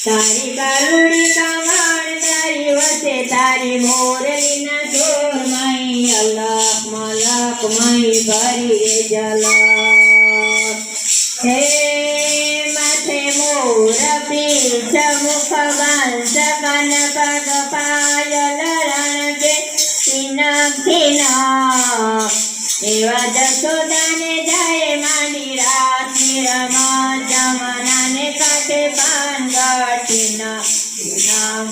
તારી બારુડી કમળ તારી વસે તારી મોરલીના જોરમય અલક મલકમય ભરી રે જલક હે માથે મોર પીઠ મુખ બંસ કન પગ પાયલ રણ બે તિનક એવા જશોદાને જાય માંડી રાતની રમત જમનાને કાંઠે ભાનગઢીના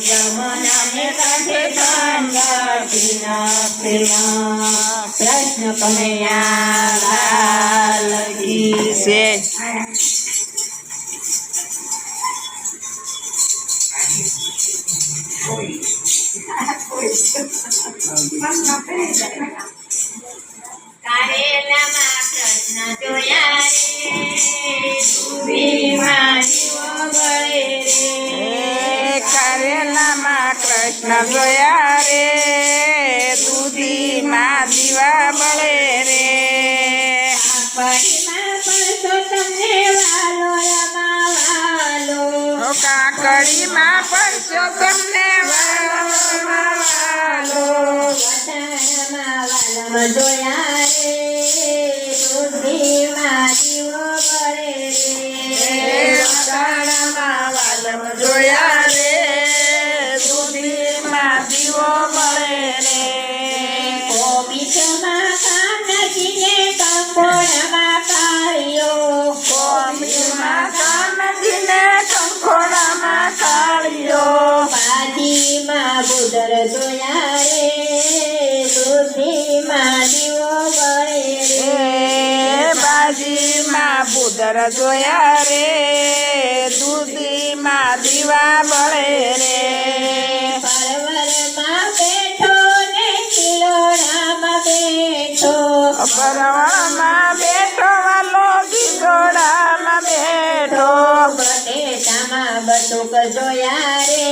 જમનાને કાંઠે ભાનગઢીના કૃષ્ણ કનૈયા લાલ કી છે કારેલામાં કૃષ્ણ જોયા રે દુધીમાં દીવો બળે રે કારેલામાં કૃષ્ણ જોયા રે દૂધીમાં દીવા બળે રે કાકડીમાં પડશો તમને વાલો કાકડીમાં પડશો તમને વાલો વટાણામાં જોયા રે દૂધીમાં દીવો બળે રે વટાણામાં વાલમ જોયા રે દૂધીમાં દીવો બળે રે કોબીજમાં કાનજીને કંકોડામાં કાળિયો કોબીજમાં કાનજીને કંકોડામાં કાળિયો ભાજીમાં ગુદર જોયા રે દૂધીમાં દીવો બળે રે બાજીમાં બુદર જોયા રે દૂધીમાં દીવા બળે રે પરવરમાં બેઠો ને કિલોડામાં બેઠો પરવળમાં બેઠો વાલો ગીગોડામાં બેઠો બટેટામાં બટુક જોયા રે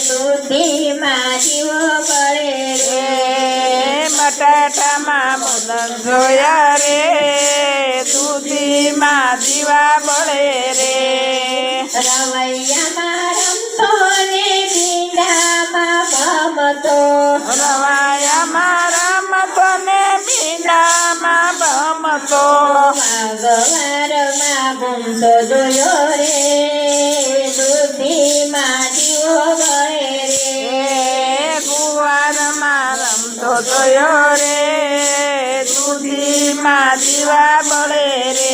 દૂધીમાં દીવો બળે રે બટાટામાં મદન જોયા રે દૂધીમાં દીવા બળે રે રવૈયામાં રમતો ને ભીંડામાં ભમતો રવાયામાં રમતો ને ભીંડામાં ભમતો ગવારમાં ભૂમતો જોયો રે દૂધીમાં દીવો બળે રે ગુવારમાં રમતો જોયો રે દૂધીમાં દીવા બળે રે